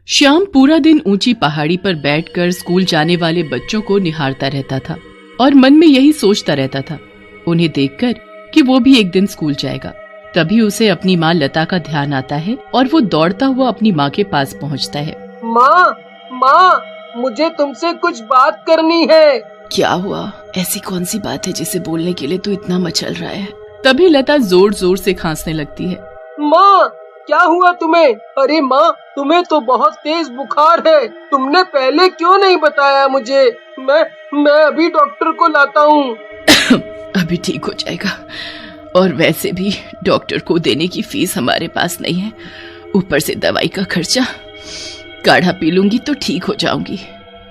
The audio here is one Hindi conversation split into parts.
श्याम पूरा दिन ऊंची पहाड़ी पर बैठकर स्कूल जाने वाले बच्चों को निहारता रहता था और मन में यही सोचता रहता था उन्हें देखकर कि वो भी एक दिन स्कूल जाएगा। तभी उसे अपनी माँ लता का ध्यान आता है और वो दौड़ता हुआ अपनी माँ के पास पहुँचता है। माँ, मुझे तुमसे कुछ बात करनी है। क्या हुआ? ऐसी कौन सी बात है जिसे बोलने के लिए तू इतना मचल रहा है? तभी लता जोर जोर से खांसने लगती है। माँ, क्या हुआ तुम्हें? अरे माँ, तुम्हें तो बहुत तेज बुखार है। तुमने पहले क्यों नहीं बताया मुझे? मैं अभी डॉक्टर को लाता हूँ। अभी ठीक हो जाएगा, और वैसे भी डॉक्टर को देने की फीस हमारे पास नहीं है, ऊपर से दवाई का खर्चा। काढ़ा पी लूंगी तो ठीक हो जाऊंगी।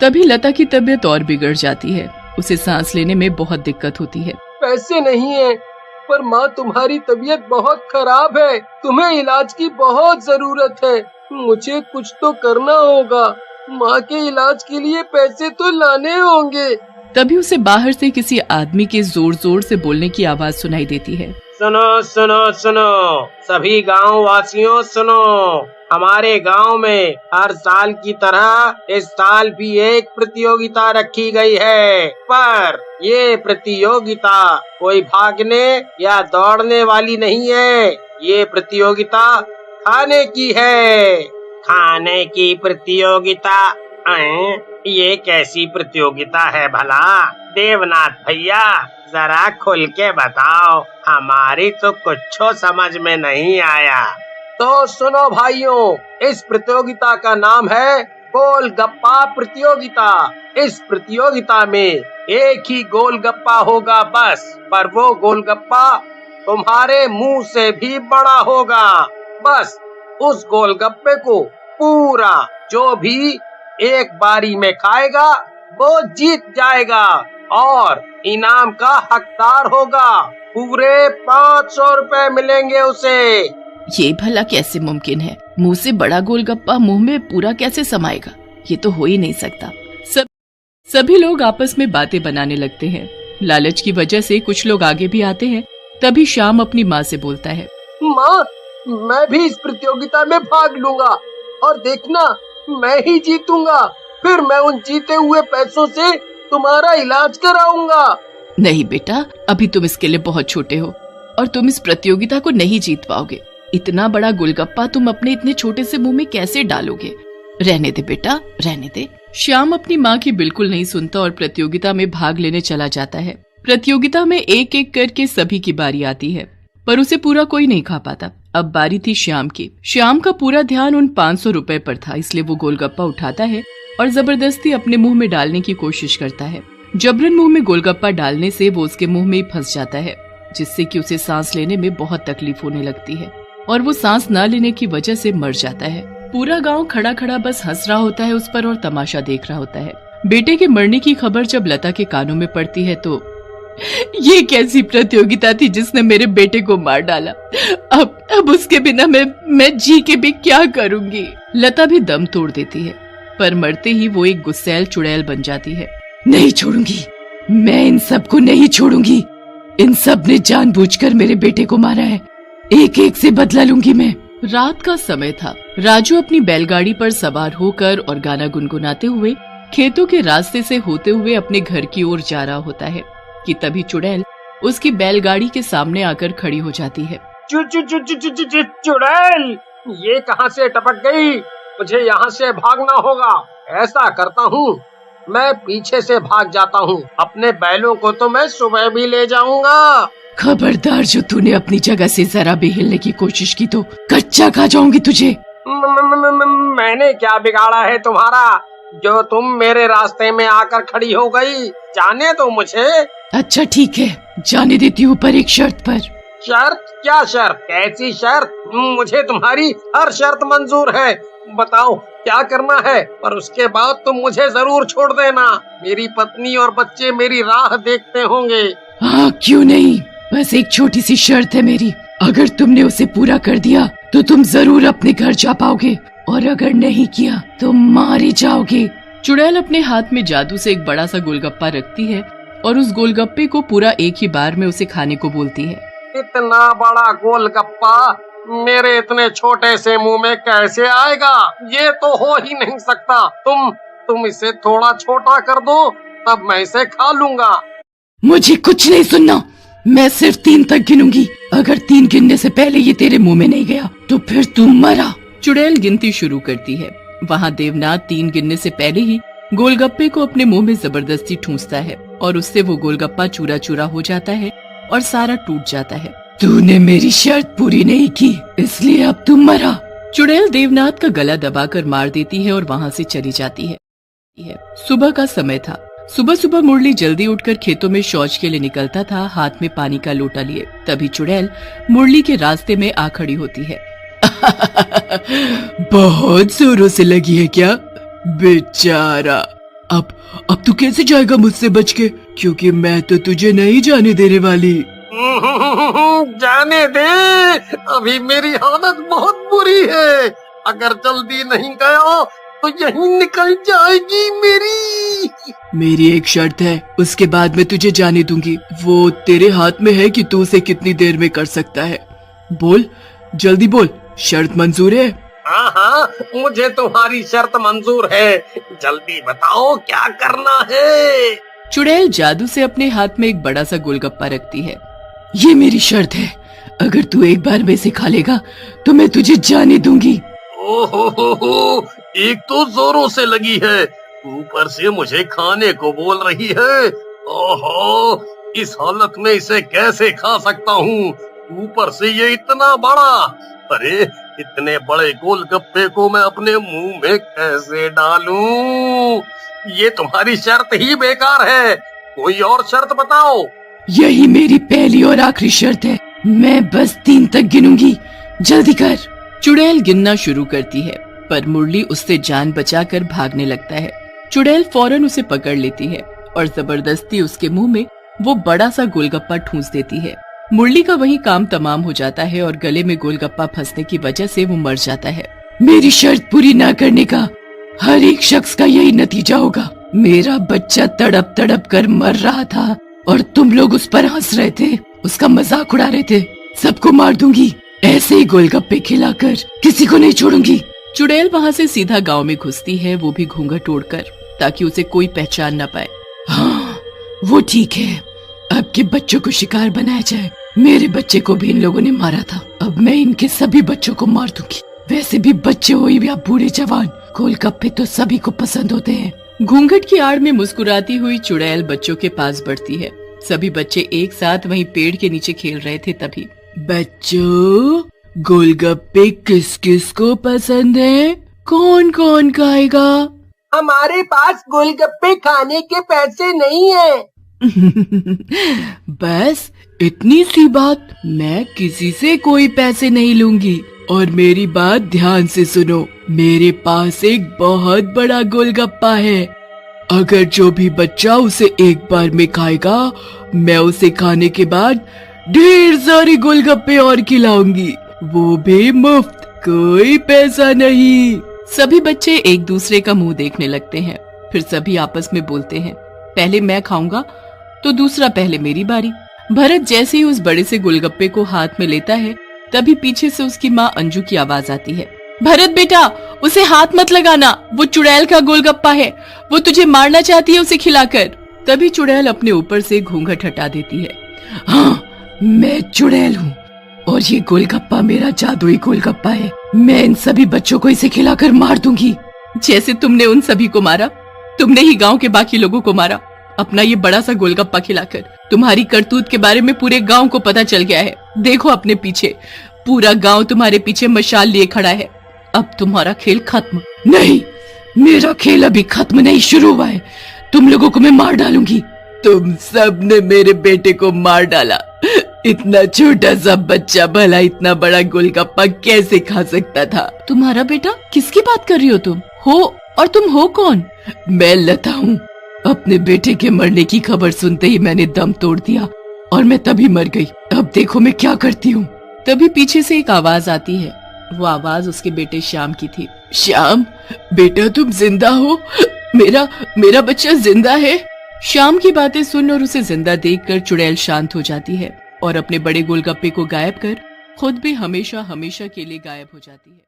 तभी लता की तबीयत और बिगड़ जाती है। उसे सांस लेने में बहुत दिक्कत होती है। पैसे नहीं है, पर माँ तुम्हारी तबीयत बहुत खराब है। तुम्हें इलाज की बहुत जरूरत है। मुझे कुछ तो करना होगा। माँ के इलाज के लिए पैसे तो लाने होंगे। तभी उसे बाहर से किसी आदमी के जोर जोर से बोलने की आवाज सुनाई देती है। सुनो सुनो सुनो, सभी गांव वासियों सुनो। हमारे गांव में हर साल की तरह इस साल भी एक प्रतियोगिता रखी गई है, पर ये प्रतियोगिता कोई भागने या दौड़ने वाली नहीं है। ये प्रतियोगिता खाने की है। खाने की प्रतियोगिता? ये कैसी प्रतियोगिता है भला? देवनाथ भैया, जरा खुल के बताओ, हमारी तो कुछ समझ में नहीं आया। तो सुनो भाइयों, इस प्रतियोगिता का नाम है गोलगप्पा प्रतियोगिता। इस प्रतियोगिता में एक ही गोलगप्पा होगा बस, पर वो गोलगप्पा तुम्हारे मुंह से भी बड़ा होगा। बस उस गोलगप्पे को पूरा जो भी एक बारी में खाएगा वो जीत जाएगा और इनाम का हकदार होगा। पूरे 500 रुपए मिलेंगे उसे। ये भला कैसे मुमकिन है? मुंह से बड़ा गोलगप्पा मुंह में पूरा कैसे समाएगा? ये तो हो ही नहीं सकता। सभी लोग आपस में बातें बनाने लगते हैं। लालच की वजह से कुछ लोग आगे भी आते हैं। तभी श्याम अपनी माँ से बोलता है। माँ, मैं भी इस प्रतियोगिता में भाग लूंगा और देखना, मैं ही जीतूंगा। फिर मैं उन जीते हुए पैसों से तुम्हारा इलाज कराऊंगा। नहीं बेटा, अभी तुम इसके लिए बहुत छोटे हो और तुम इस प्रतियोगिता को नहीं जीत पाओगे। इतना बड़ा गोलगप्पा तुम अपने इतने छोटे से मुंह में कैसे डालोगे? रहने दे बेटा, रहने दे। श्याम अपनी माँ की बिल्कुल नहीं सुनता और प्रतियोगिता में भाग लेने चला जाता है। प्रतियोगिता में एक एक करके सभी की बारी आती है, पर उसे पूरा कोई नहीं खा पाता। अब बारी थी श्याम की। श्याम का पूरा ध्यान उन 500 रुपए पर था, इसलिए वो गोलगप्पा उठाता है और जबरदस्ती अपने मुंह में डालने की कोशिश करता है। जबरन मुंह में गोलगप्पा डालने से वो उसके मुंह में ही फंस जाता है, जिससे कि उसे सांस लेने में बहुत तकलीफ होने लगती है और वो सांस न लेने की वजह से मर जाता है। पूरा गांव खड़ा खड़ा बस हंस रहा होता है उस पर और तमाशा देख रहा होता है। बेटे के मरने की खबर जब लता के कानों में पड़ती है तो ये कैसी प्रतियोगिता थी जिसने मेरे बेटे को मार डाला? अब उसके बिना मैं जी के भी क्या करूंगी? लता भी दम तोड़ देती है, पर मरते ही वो एक गुस्सैल चुड़ैल बन जाती है। नहीं छोड़ूंगी, मैं इन सबको नहीं छोड़ूंगी। इन सब ने जानबूझकर मेरे बेटे को मारा है। एक एक से बदला लूंगी मैं। रात का समय था। राजू अपनी बैलगाड़ी पर सवार होकर और गाना गुनगुनाते हुए खेतों के रास्ते से होते हुए अपने घर की ओर जा रहा होता है कि तभी चुड़ैल उसकी बैलगाड़ी के सामने आकर खड़ी हो जाती है। चुड़ैल, ये कहाँ से टपक गई? मुझे यहाँ से भागना होगा। ऐसा करता हूँ, मैं पीछे से भाग जाता हूँ। अपने बैलों को तो मैं सुबह भी ले जाऊंगा। खबरदार, जो तूने अपनी जगह से जरा भी हिलने की कोशिश की तो कच्चा खा जाऊंगी तुझे। मैंने क्या बिगाड़ा है तुम्हारा जो तुम मेरे रास्ते में आकर खड़ी हो गई? जाने दो मुझे। अच्छा ठीक है, जाने देती हूँ, पर एक शर्त पर। शर्त? क्या शर्त? कैसी शर्त? मुझे तुम्हारी हर शर्त मंजूर है। बताओ क्या करना है, पर उसके बाद तुम मुझे जरूर छोड़ देना। मेरी पत्नी और बच्चे मेरी राह देखते होंगे। हाँ, क्यों नहीं, बस एक छोटी सी शर्त है मेरी। अगर तुमने उसे पूरा कर दिया तो तुम जरूर अपने घर जा पाओगे, और अगर नहीं किया तो मारे जाओगे। चुड़ैल अपने हाथ में जादू से एक बड़ा सा गोलगप्पा रखती है और उस गोलगप्पे को पूरा एक ही बार में उसे खाने को बोलती है। इतना बड़ा गोलगप्पा मेरे इतने छोटे से मुंह में कैसे आएगा? ये तो हो ही नहीं सकता। तुम इसे थोड़ा छोटा कर दो, तब मैं इसे खा लूंगा। मुझे कुछ नहीं सुनना, मैं सिर्फ 3 तक गिनूंगी। अगर 3 गिनने से पहले ये तेरे मुंह में नहीं गया तो फिर तू मरा। चुड़ैल गिनती शुरू करती है। वहाँ देवनाथ 3 गिनने से पहले ही गोलगप्पे को अपने मुंह में जबरदस्ती ठूंसता है और उससे वो गोलगप्पा चूरा चूरा हो जाता है और सारा टूट जाता है। तूने मेरी शर्त पूरी नहीं की, इसलिए अब तू मरा। चुड़ैल देवनाथ का गला दबाकर मार देती है और वहाँ से चली जाती है। सुबह का समय था। सुबह सुबह मुरली जल्दी उठकर खेतों में शौच के लिए निकलता था, हाथ में पानी का लोटा लिए। तभी चुड़ैल मुरली के रास्ते में आ खड़ी होती है। बहुत जोरों से लगी है क्या बेचारा? अब तू कैसे जाएगा मुझसे बच के, क्योंकि मैं तो तुझे नहीं जाने देने वाली। जाने दे, अभी मेरी हालत बहुत बुरी है। अगर जल्दी नहीं गया तो यहीं निकल जाएगी मेरी एक शर्त है, उसके बाद मैं तुझे जाने दूंगी। वो तेरे हाथ में है कि तू उसे कितनी देर में कर सकता है। बोल, जल्दी बोल, शर्त मंजूर है? हाँ, मुझे तुम्हारी शर्त मंजूर है। जल्दी बताओ क्या करना है। चुड़ैल जादू से अपने हाथ में एक बड़ा सा गोलगप्पा रखती है। ये मेरी शर्त है, अगर तू एक बार में इसे खा लेगा तो मैं तुझे जाने दूंगी। ओहो, एक तो जोरों से लगी है, ऊपर से मुझे खाने को बोल रही है। ओहो, इस हालत में इसे कैसे खा सकता हूँ? ऊपर से ये इतना बड़ा। अरे, इतने बड़े गोलगप्पे को मैं अपने मुंह में कैसे डालूं? ये तुम्हारी शर्त ही बेकार है, कोई और शर्त बताओ। यही मेरी पहली और आखिरी शर्त है, मैं बस 3 तक गिनूंगी, जल्दी कर। चुड़ैल गिनना शुरू करती है, पर मुरली उससे जान बचाकर भागने लगता है। चुड़ैल फौरन उसे पकड़ लेती है और जबरदस्ती उसके मुंह में वो बड़ा सा गोलगप्पा ठूंस देती है। मुरली का वही काम तमाम हो जाता है और गले में गोलगप्पा फंसने की वजह से वो मर जाता है। मेरी शर्त पूरी ना करने का हर एक शख्स का यही नतीजा होगा। मेरा बच्चा तड़प तड़प कर मर रहा था और तुम लोग उस पर हंस रहे थे, उसका मजाक उड़ा रहे थे। सबको मार दूंगी, ऐसे ही गोलगप्पे खिलाकर किसी को नहीं छोड़ूंगी। चुड़ैल वहाँ से सीधा गांव में घुसती है, वो भी घूंघट ओढ़कर, ताकि उसे कोई पहचान न पाए। हाँ, वो ठीक है, अब के बच्चों को शिकार बनाया जाए। मेरे बच्चे को भी इन लोगों ने मारा था, अब मैं इनके सभी बच्चों को मार दूंगी। वैसे भी बच्चे हो या बूढ़े जवान, गोलगप्पे तो सभी को पसंद होते हैं। घूंघट की आड़ में मुस्कुराती हुई चुड़ैल बच्चों के पास बढ़ती है। सभी बच्चे एक साथ वहीं पेड़ के नीचे खेल रहे थे। तभी, बच्चों, गोलगप्पे किस किस को पसंद है? कौन कौन खाएगा? हमारे पास गोलगप्पे खाने के पैसे नहीं है। बस इतनी सी बात, मैं किसी से कोई पैसे नहीं लूंगी। और मेरी बात ध्यान से सुनो, मेरे पास एक बहुत बड़ा गोलगप्पा है। अगर जो भी बच्चा उसे एक बार में खाएगा, मैं उसे खाने के बाद ढेर सारे गोलगप्पे और खिलाऊंगी, वो भी मुफ्त, कोई पैसा नहीं। सभी बच्चे एक दूसरे का मुंह देखने लगते हैं। फिर सभी आपस में बोलते हैं, पहले मैं खाऊंगा तो दूसरा पहले मेरी बारी। भरत जैसे ही उस बड़े से गोलगप्पे को हाथ में लेता है, तभी पीछे से उसकी माँ अंजू की आवाज आती है, भरत बेटा, उसे हाथ मत लगाना, वो चुड़ैल का गोलगप्पा है, वो तुझे मारना चाहती है उसे खिलाकर। तभी चुड़ैल अपने ऊपर से घूंघट हटा देती है। हाँ, मैं चुड़ैल हूँ और ये गोलगप्पा मेरा जादुई गोलगप्पा है। मैं इन सभी बच्चों को इसे खिलाकर मार दूंगी। जैसे तुमने उन सभी को मारा, तुमने ही गांव के बाकी लोगों को मारा, अपना ये बड़ा सा गोलगप्पा खिलाकर। तुम्हारी करतूत के बारे में पूरे गांव को पता चल गया है। देखो अपने पीछे, पूरा गांव तुम्हारे पीछे मशाल लिए खड़ा है। अब तुम्हारा खेल खत्म। नहीं, मेरा खेल अभी खत्म नहीं, शुरू हुआ है। तुम लोगों को मैं मार डालूंगी। तुम सब ने मेरे बेटे को मार डाला। इतना छोटा सा बच्चा भला इतना बड़ा गोलगप्पा कैसे खा सकता था? तुम्हारा बेटा? किसकी बात कर रही हो तुम? हो, और तुम हो कौन? मैं लता हूँ। अपने बेटे के मरने की खबर सुनते ही मैंने दम तोड़ दिया और मैं तभी मर गई। अब देखो मैं क्या करती हूँ। तभी पीछे से एक आवाज आती है। वो आवाज उसके बेटे श्याम की थी। श्याम, बेटा तुम जिंदा हो? मेरा बच्चा जिंदा है? श्याम की बातें सुन और उसे जिंदा देखकर चुड़ैल शांत हो जाती है और अपने बड़े गोलगप्पे को गायब कर खुद भी हमेशा हमेशा के लिए गायब हो जाती है।